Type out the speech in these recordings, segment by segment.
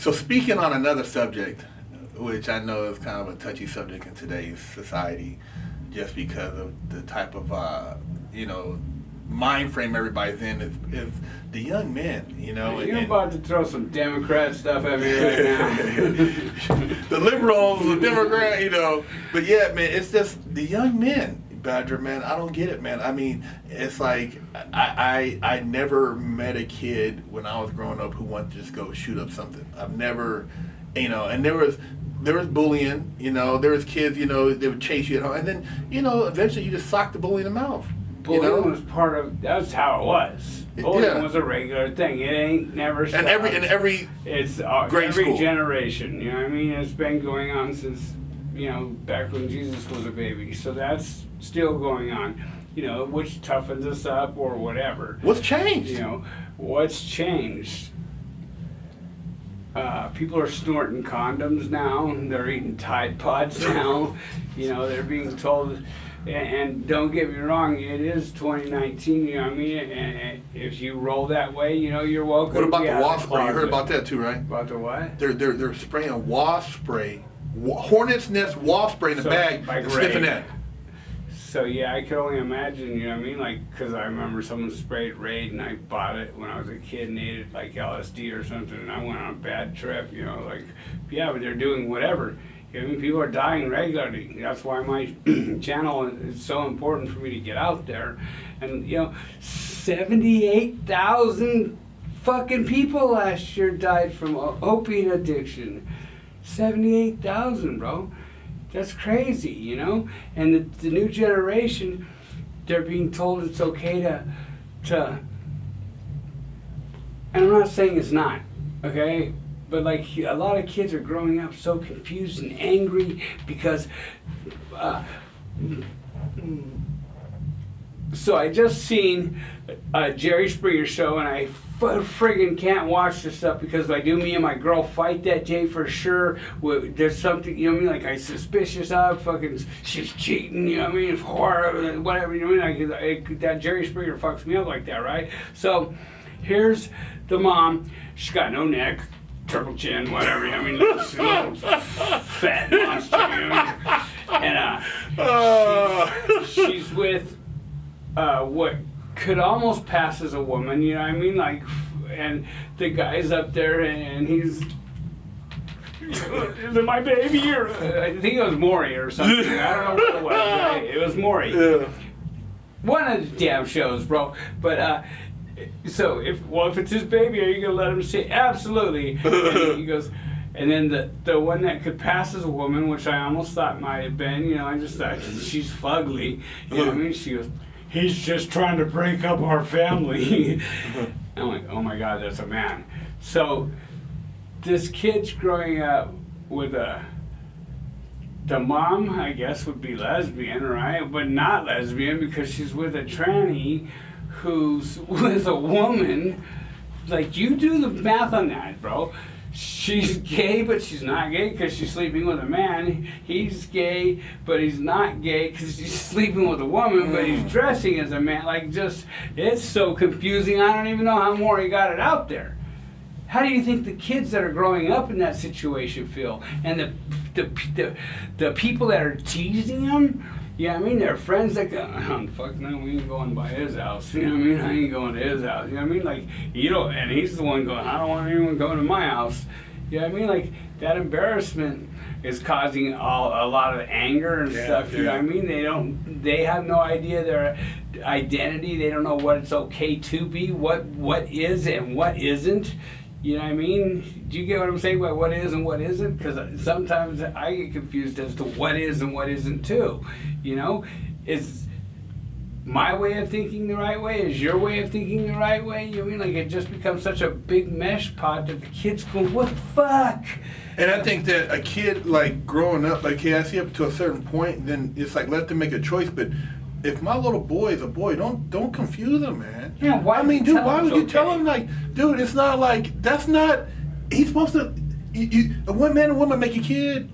So speaking on another subject, which I know is kind of a touchy subject in today's society, just because of the type of mind frame everybody's in, is the young men. You're about to throw some Democrat stuff at me right now. The liberals, the Democrat, But yeah, man, it's just the young men. Badger, man, I don't get it, man. I mean, it's like I never met a kid when I was growing up who wanted to just go shoot up something. I've never, and there was bullying, there was kids, they would chase you at home, and then, eventually you just sock the bully in the mouth. Bullying was that's how it was. Bullying was a regular thing. It ain't never stopped. And every it's grade every school. generation, you know what I mean? It's been going on since, back when Jesus was a baby. So that's still going on, which toughens us up or whatever. What's changed? What's changed? People are snorting condoms now. They're eating Tide Pods now. They're being told, and don't get me wrong, it is 2019, you know what I mean? And if you roll that way, you're welcome. What about the wasp spray? You heard about that too, right? About the what? They're spraying a wasp spray, hornet's nest wasp spray in the bag, and sniffing that. So yeah, I could only imagine, you know what I mean? Like, because I remember someone sprayed Raid and I bought it when I was a kid and ate it like LSD or something, and I went on a bad trip, yeah, but they're doing whatever. I mean, people are dying regularly. That's why my channel is so important for me to get out there. And 78,000 fucking people last year died from opiate addiction. 78,000, bro. That's crazy, And the new generation, they're being told it's okay to, and I'm not saying it's not, okay? But like a lot of kids are growing up so confused and angry because, so I just seen a Jerry Springer show and I friggin' can't watch this stuff because if I do, me and my girl fight that day for sure. There's something, like I'm suspicious of, she's cheating, horror, whatever, that Jerry Springer fucks me up like that, right? So here's the mom, she's got no neck, turtle chin, whatever, she's a little fat monster, and she's with what could almost pass as a woman, and the guy's up there and he's, is it my baby? Or I think it was Maury or something. I don't know what it was. Right? It was Maury. Yeah. One of the damn shows, bro. But so if it's his baby, are you gonna let him see it? Absolutely. And he goes, and then the one that could pass as a woman, which I almost thought might have been, I just thought she's fugly. You know what I mean? She goes, he's just trying to break up our family. I'm like, oh my God, that's a man. So this kid's growing up with the mom, I guess, would be lesbian, right? But not lesbian because she's with a tranny who's with a woman. Like, you do the math on that, bro. She's gay, but she's not gay because she's sleeping with a man. He's gay, but he's not gay because he's sleeping with a woman, but he's dressing as a man. It's so confusing. I don't even know how Maury got it out there. How do you think the kids that are growing up in that situation feel? And the people that are teasing them? Their friends that go, oh, fuck no, we ain't going by his house. I ain't going to his house. And he's the one going, I don't want anyone going to my house. That embarrassment is causing a lot of anger and stuff. They have no idea their identity. They don't know what it's okay to be, what is and what isn't. You know what I mean? Do you get what I'm saying about what is and what isn't? Because sometimes I get confused as to what is and what isn't too. Is my way of thinking the right way? Is your way of thinking the right way? It just becomes such a big mesh pot that the kids go, what the fuck? And I think that a kid, growing up, I see up to a certain point, then it's let them make a choice. But if my little boy is a boy, don't confuse him, man. Yeah, why? Dude, why would you tell him dude? It's not that's not. He's supposed to. One man and woman make a kid,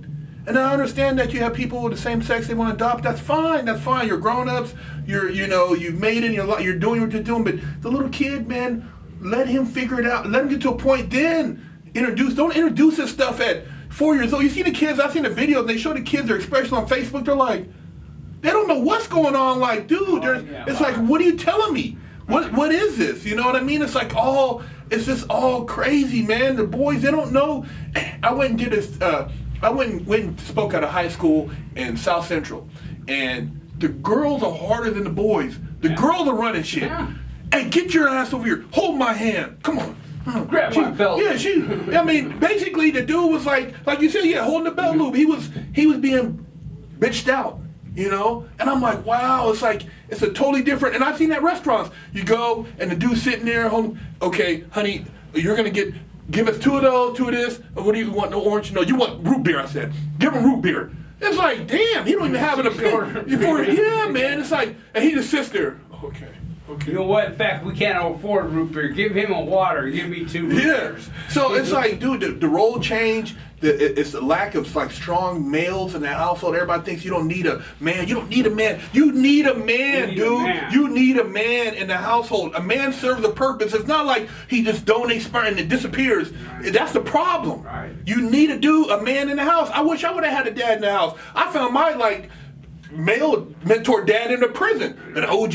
and I understand that you have people with the same sex they want to adopt. That's fine. That's fine. You're grown-ups. You've made it in your life. You're doing what you're doing. But the little kid, man, let him figure it out. Let him get to a point. Then don't introduce this stuff at 4 years old. You see the kids, I've seen the videos, they show the kids their expression on Facebook, they're like, they don't know what's going on. Like, dude, it's like, what are you telling me? What is this? You know what I mean? It's like it's just all crazy, man. The boys, they don't know. I went and did this, I went and spoke at a high school in South Central, and the girls are harder than the boys. The girls are running shit. Yeah. Hey, get your ass over here. Hold my hand. Come on. Grab my belt. Yeah, I mean, basically the dude was like you said, yeah, holding the belt loop. He was being bitched out, you know? And I'm like, wow, it's like, it's a totally different, and I've seen that at restaurants. You go, and the dude's sitting there, okay, honey, you're gonna give us 2 of those, 2 of this. What do you want? No orange? No, you want root beer, I said. Give him root beer. It's like, damn, he don't even have an opinion. Yeah, man, it's like, and he just sits there, okay. You know what? In fact, we can't afford root beer. Give him a water. Give me 2 root beers. So it's like, dude, the role change. It's the lack of like strong males in the household. Everybody thinks you don't need a man. You don't need a man. You need a man, dude. You need a man in the household. A man serves a purpose. It's not like he just donates sperm and it disappears. Right. That's the problem. Right. You need a man in the house. I wish I would have had a dad in the house. I found my male mentor dad in the prison, an OG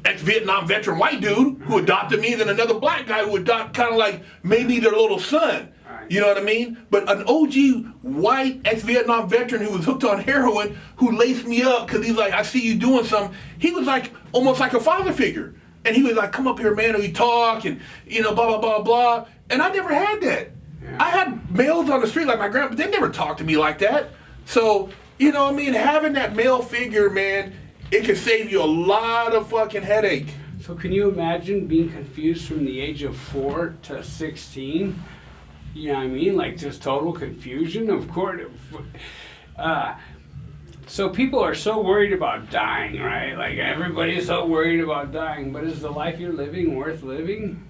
ex-Vietnam veteran white dude who adopted me, then another black guy who adopted kind of like maybe their little son. You know what I mean? But an OG white ex-Vietnam veteran who was hooked on heroin, who laced me up because he's like, I see you doing something. He was like almost like a father figure. And he was like, come up here, man, and we talk, and blah, blah, blah, blah. And I never had that. Yeah. I had males on the street like my grandpa, but they never talked to me like that. So, you know what I mean? Having that male figure, man, it can save you a lot of fucking headache. So can you imagine being confused from the age of 4 to 16? You know what I mean? Like just total confusion, of course. So people are so worried about dying, right? Like everybody's so worried about dying, but is the life you're living worth living?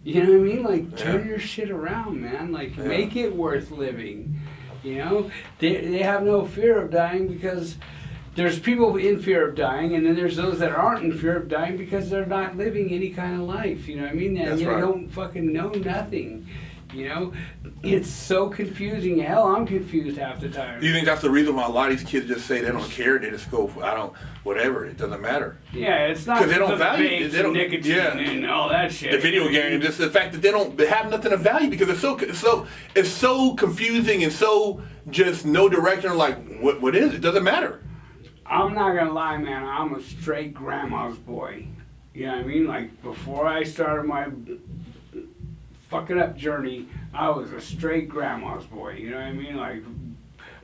You know what I mean? Like turn your shit around, man. Like make it worth living. You know? They have no fear of dying because there's people in fear of dying, and then there's those that aren't in fear of dying because they're not living any kind of life. You know what I mean? And they don't fucking know nothing. You know, it's so confusing. Hell, I'm confused half the time. Do you think that's the reason why a lot of these kids just say they don't care? They just go, whatever. It doesn't matter. Yeah, it's not because they don't value it. They don't nicotine and all that shit. The video game, just the fact that they have nothing of value because it's so confusing and so just no direction. Like, what is it? It doesn't matter. I'm not gonna lie, man. I'm a straight grandma's boy. You know what I mean? Like before I started my fucking up journey, I was a straight grandma's boy. You know what I mean? Like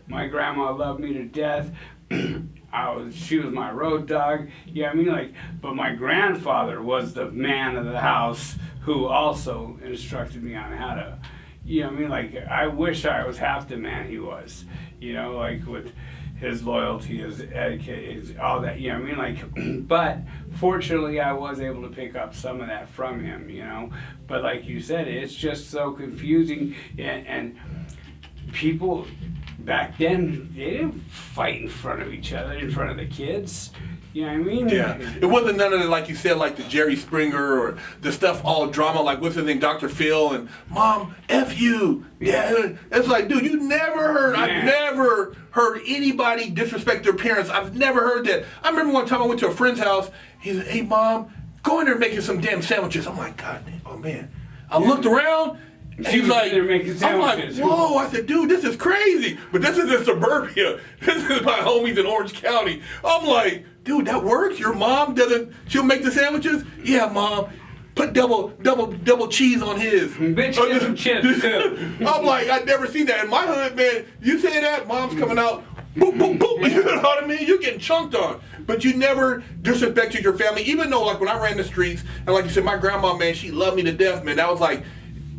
my grandma loved me to death. She was my road dog. You know what I mean? Like, but my grandfather was the man of the house who also instructed me on how to, you know what I mean? Like I wish I was half the man he was. You know, like with his loyalty, his etiquette, his all that, you know what I mean? Like, but fortunately I was able to pick up some of that from him, you know? But like you said, it's just so confusing, and people back then, they didn't fight in front of each other, in front of the kids. You know what I mean? Yeah. It wasn't none of the, like you said, like the Jerry Springer or the stuff all drama, like what's his name, Dr. Phil and Mom, F you. Yeah. It's like, dude, I've never heard anybody disrespect their parents. I've never heard that. I remember one time I went to a friend's house. He said, hey, Mom, go in there and make you some damn sandwiches. I'm like, God, oh, man. I looked around. He's like, I'm like, whoa, I said, dude, this is crazy. But this is in suburbia. This is my homies in Orange County. I'm like, dude, that works? Your mom she'll make the sandwiches? Yeah, Mom. Put double cheese on his. Bitch, get some chips too. I'm like, I've never seen that. In my hood, man, you say that, Mom's coming out, boop, boop, boop. You know what I mean? You're getting chunked on. But you never disrespected your family. Even though, like, when I ran the streets, and like you said, my grandma, man, she loved me to death, man. That was like,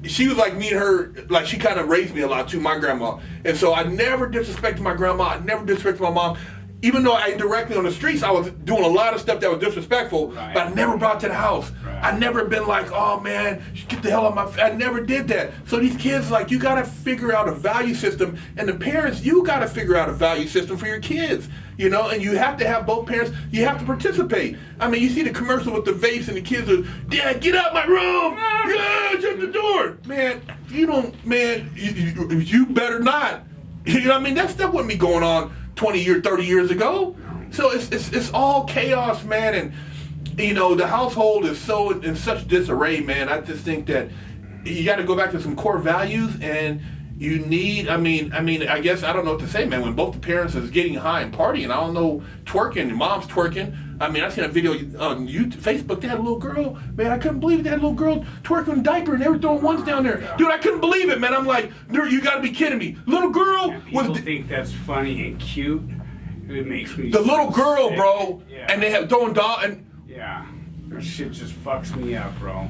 she was like me and her, like she kind of raised me a lot too, my grandma. And so I never disrespected my grandma. I never disrespected my mom. even though I directly on the streets, I was doing a lot of stuff that was disrespectful, Right. but I never brought to the house. Right. I never been like, oh man, get the hell out of my. I never did that. So these kids, like, you gotta figure out a value system, and the parents, you gotta figure out a value system for your kids. You know, and you have to have both parents. You have to participate. I mean, you see the commercial with the vapes and the kids are, Dad, get out my room. Yeah, shut the door. Man, you don't. Man, you better not. You know what I mean? That stuff wouldn't be going on 20 years, 30 years ago. So it's all chaos, man. And you know, the household is so in such disarray, man. I just think that you got to go back to some core values, and you need, I mean, I guess I don't know what to say, man. When both the parents is getting high and partying, I don't know, twerking, mom's twerking. I mean, I seen a video on YouTube, Facebook. They had a little girl, man. I couldn't believe it. They had a little girl twerking in a diaper, and they were throwing ones down there, dude. I couldn't believe it, man. I'm like, dude, you got to be kidding me. Little girl And people was think that's funny and cute. It makes me the little girl, sick. bro, Yeah. and they have throwing doll and. Yeah, that shit just fucks me up, bro.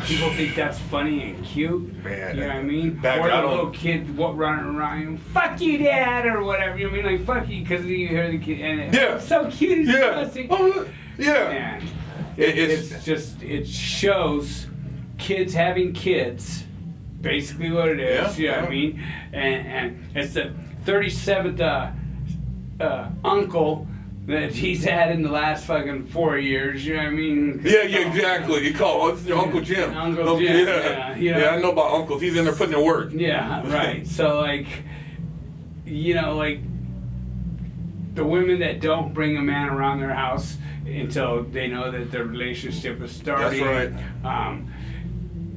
People think that's funny and cute. Man, you know what I mean? back- Or I a don't- little kid running around, fuck you, dad, or whatever. You know what I mean? Like, fuck you, because you hear the kid, and it's Yeah. so cute. It's Yeah. pussy. Oh, yeah. Man, It's it shows kids having kids, basically what it is. Yeah, You know what yeah. I mean? And it's the 37th uncle that he's had in the last fucking 4 years. You know what I mean? Yeah, exactly. You call it's your Uncle Jim. Uncle Jim, Yeah. you know. Yeah, I know about uncles. He's in there putting in work. Yeah, right. So, like, you know, like, the women that don't bring a man around their house until they know that their relationship is starting. That's right.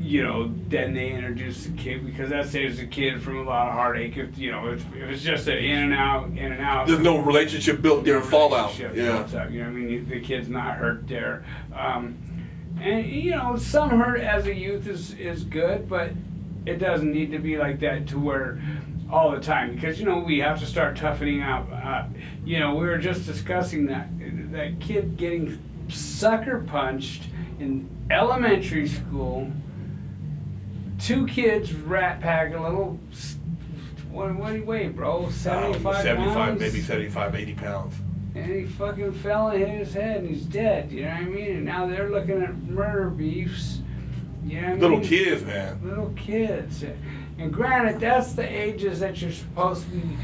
You know, then they introduce the kid, because that saves the kid from a lot of heartache. If you know, if it's just an in and out. There's no relationship built there and fallout. relationship Yeah. built up, you know what I mean? The kid's not hurt there. And, you know, some hurt as a youth is good, but it doesn't need to be like that to where all the time, because, you know, we have to start toughening up. You know, we were just discussing that kid getting sucker punched in elementary school. 2 kids rat pack a little. What do you weigh, bro? 75 pounds? maybe 75, 80 pounds. And he fucking fell and hit his head and he's dead, you know what I mean? And now they're looking at murder beefs, you know what I mean? Little kids, man. Little kids. And granted, that's the ages that you're supposed to be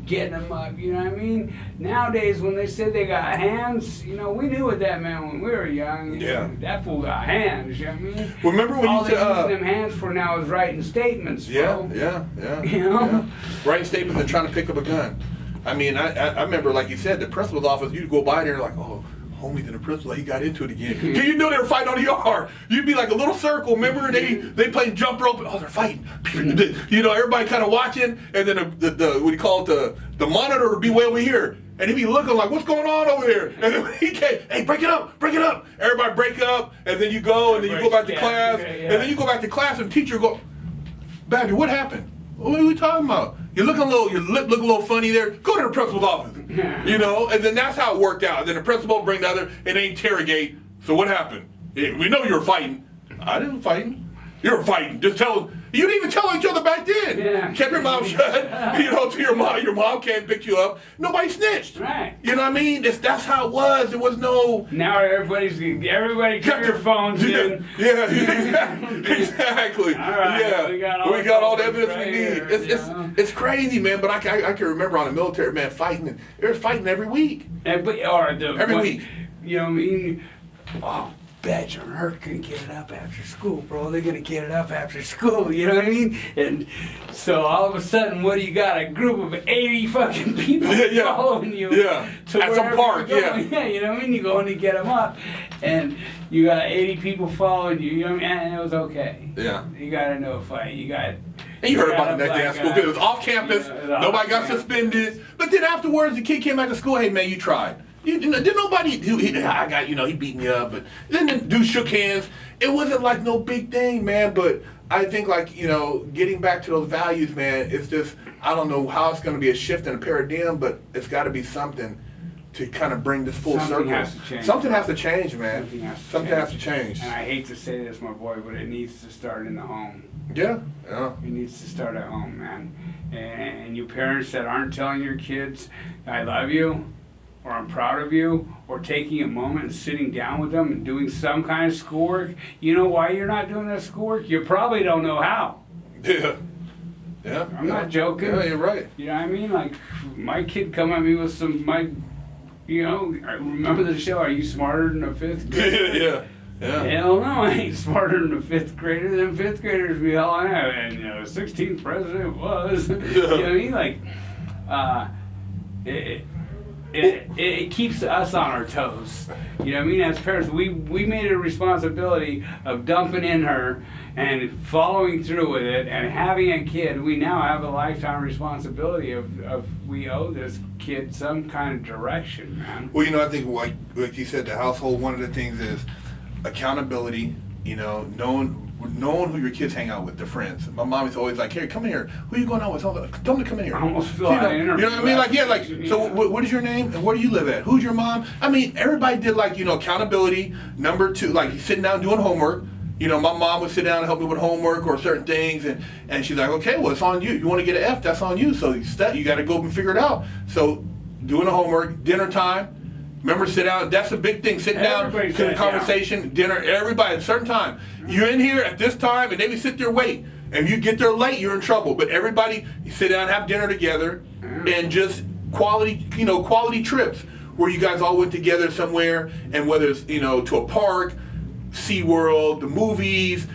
getting them up, you know what I mean? Nowadays, when they said they got hands, you know, we knew what that meant when we were young. You Yeah. know, that fool got hands, you know what I mean? Remember when All you they said, use them hands for now is writing statements, yeah, bro. yeah. You know? Yeah. Writing statements and trying to pick up a gun. I mean, I remember, like you said, the principal's office, you'd go by there like, oh, homie's in the principal, he got into it again. You know they were fighting on the yard. You'd be like a little circle, remember? They played jump rope, oh, they're fighting. You know, everybody kind of watching, and then the what do you call it, the monitor would be way over here. And he'd be looking like, what's going on over there? And then he came, hey, break it up. Everybody break up, and then you go, and then you go back to class, and then you go back to class, and the teacher go, Badger, what happened? What are we talking about? You're looking a little, your lip look a little funny there. Go to the principal's office. You know, and then that's how it worked out. And then the principal bring the other, and they interrogate. So what happened? Yeah, we know you were fighting. I didn't fight. You were fighting. Just tell. You didn't even tell each other back then. Yeah. Kept your mouth shut. You know, to your mom. Your mom can't pick you up. Nobody snitched. Right. You know what I mean? That's how it was. There was no. Now everybody kept their phones in. Yeah, exactly. All right, yeah, we got all the the evidence right we need. here, It's crazy, man. But I can remember on the military, man, fighting. And there was fighting every week. Every week. You know what I mean? Oh, Badger and Herc can get it up after school, bro. They're gonna get it up after school. You know what I mean? And so all of a sudden, what do you got? A group of 80 fucking people following you. Yeah. To At some wherever park. you're Yeah. going. Yeah. You know what I mean? You go in to get them up, and you got 80 people following you. You know what I mean? And it was okay. Yeah. You got to know a fight. You got. And you heard about the got a next day at black school guy. because it was off campus. Yeah, it was off Nobody got campus. suspended. But then afterwards, the kid came back to school. Hey, man, you tried. You know, didn't nobody. I got, he beat me up. But then the dude shook hands. It wasn't like no big thing, man. But I think, like, getting back to those values, man, it's just, I don't know how it's going to be a shift in a paradigm, but it's got to be something to kind of bring this full Something circle. has to change. Something has to change, man. Something has to change. And I hate to say this, my boy, but it needs to start in the home. Yeah. It needs to start at home, man. And and you parents that aren't telling your kids, I love you, or I'm proud of you, or taking a moment and sitting down with them and doing some kind of schoolwork, you know why you're not doing that schoolwork? You probably don't know how. Yeah. Yeah. I'm not joking. Yeah, you're right. You know what I mean? Like, my kid come at me with I remember the show, Are You Smarter Than a Fifth Grader? Yeah. Hell no, I ain't smarter than a fifth grader. Them fifth graders be all I have. And, 16th president was. You know what I mean? Like, it keeps us on our toes. You know what I mean? As parents, we made it a responsibility of dumping in her and following through with it and having a kid. We now have a lifetime responsibility of we owe this kid some kind of direction, man. Well, I think like you said, the household, one of the things is accountability, knowing who your kids hang out with, their friends. My mom is always like, "Here, come in here. Who are you going out with? Tell them to come in here." I almost feel like you know what I mean? Like, so what is your name and where do you live at? Who's your mom? I mean, everybody did accountability. Number 2, like sitting down doing homework. My mom would sit down and help me with homework or certain things, and she's like, "Okay, well, it's on you. You want to get an F, that's on you. So you got to go and figure it out." So doing the homework, dinner time. Remember, sit down. That's a big thing. Sitting down, to the conversation, dinner, everybody at a certain time. You're in here at this time, and maybe sit there, wait. And if you get there late, you're in trouble. But everybody, you sit down, have dinner together, and just quality trips where you guys all went together somewhere, and whether it's, to a park, SeaWorld, the movies,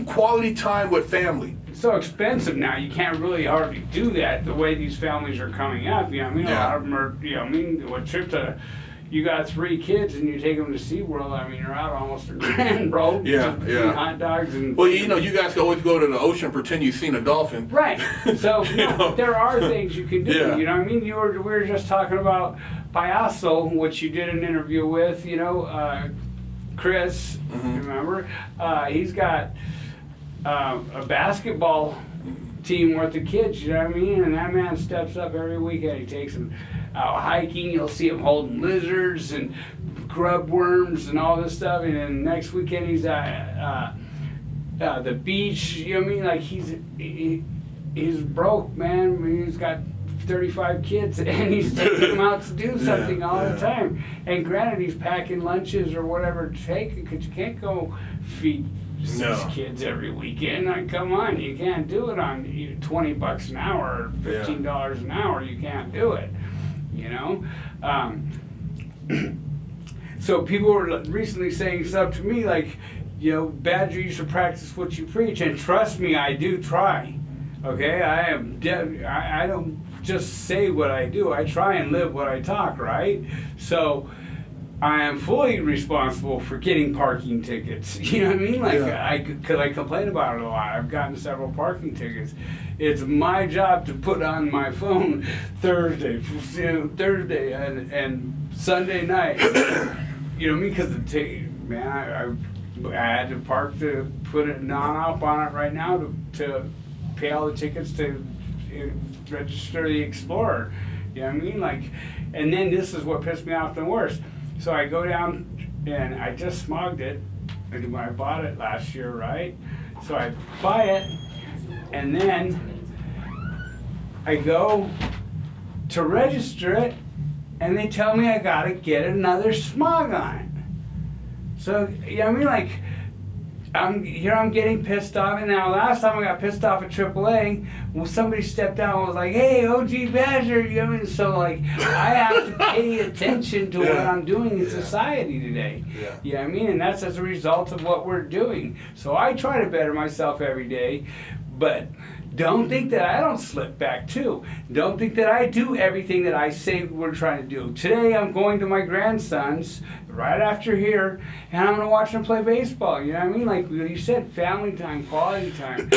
quality time with family. It's so expensive now, you can't really hardly do that the way these families are coming up. A lot of them are, what trip to... You got 3 kids and you take them to SeaWorld, you're out almost $1,000, bro. Yeah. Hot dogs and... Well, you guys can always go to the ocean, pretend you've seen a dolphin. Right. So, there are things you can do. Yeah. You know what I mean? We were just talking about Payaso, which you did an interview with, Chris, remember? He's got a basketball team worth of kids, you know what I mean? And that man steps up every weekend. He takes them out hiking. You'll see him holding lizards and grub worms and all this stuff. And then next weekend he's at the beach. You know what I mean? Like he's broke, man. He's got 35 kids and he's taking them out to do something all the time. And granted, he's packing lunches or whatever to take because you can't go feed 6 kids every weekend. Like, come on, you can't do it on $20 an hour or $15 an hour. You can't do it. So people were recently saying stuff to me like, Badger, you should practice what you preach, and trust me, I do try. Okay, I am dead. I don't just say what I do. I try and live what I talk. Right, so. I am fully responsible for getting parking tickets. You know what I mean? Like, I complain about it a lot. I've gotten several parking tickets. It's my job to put on my phone Thursday and Sunday night. You know what I mean? Because the ticket, man, I had to park to put a non-op on it right now to pay all the tickets to register the Explorer. You know what I mean? Like, and then this is what pissed me off the worst. So I go down and I just smogged it when I bought it last year, right? So I buy it and then I go to register it and they tell me I gotta get another smog on it. So, you know what I mean? Like, I'm getting pissed off, and now last time I got pissed off at AAA, well, somebody stepped out and was like, "Hey, OG Badger," you know what I mean? So like, I have to pay attention to what I'm doing in society today. You know what I mean? And that's as a result of what we're doing. So I try to better myself every day, but don't think that I don't slip back too. Don't think that I do everything that I say we're trying to do. Today I'm going to my grandson's right after here, and I'm going to watch them play baseball. You know what I mean? Like you said, family time, quality time.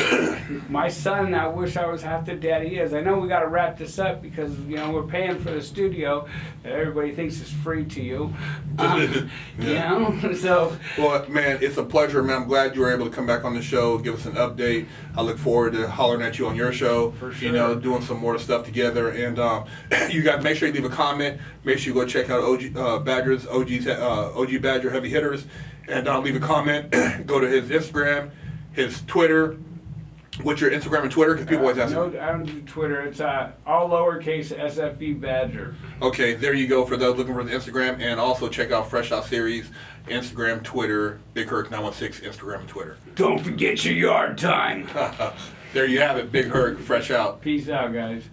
My son, I wish I was half the dad he is. I know we got to wrap this up because, we're paying for the studio that everybody thinks is free to you. So. Well, man, it's a pleasure, man. I'm glad you were able to come back on the show, give us an update. I look forward to hollering at you on your show. For sure. Doing some more stuff together. And you guys, make sure you leave a comment. Make sure you go check out OG Badger's OG Badger Heavy Hitters, and leave a comment. Go to his Instagram, his Twitter, What's your Instagram and Twitter? Because people always ask. No, I don't do Twitter. It's all lowercase SFE Badger. Okay, there you go for those looking for the Instagram. And also check out Fresh Out Series, Instagram, Twitter, Big Herc 916, Instagram and Twitter. Don't forget your yard time. There you have it, Big Herc, Fresh Out. Peace out, guys.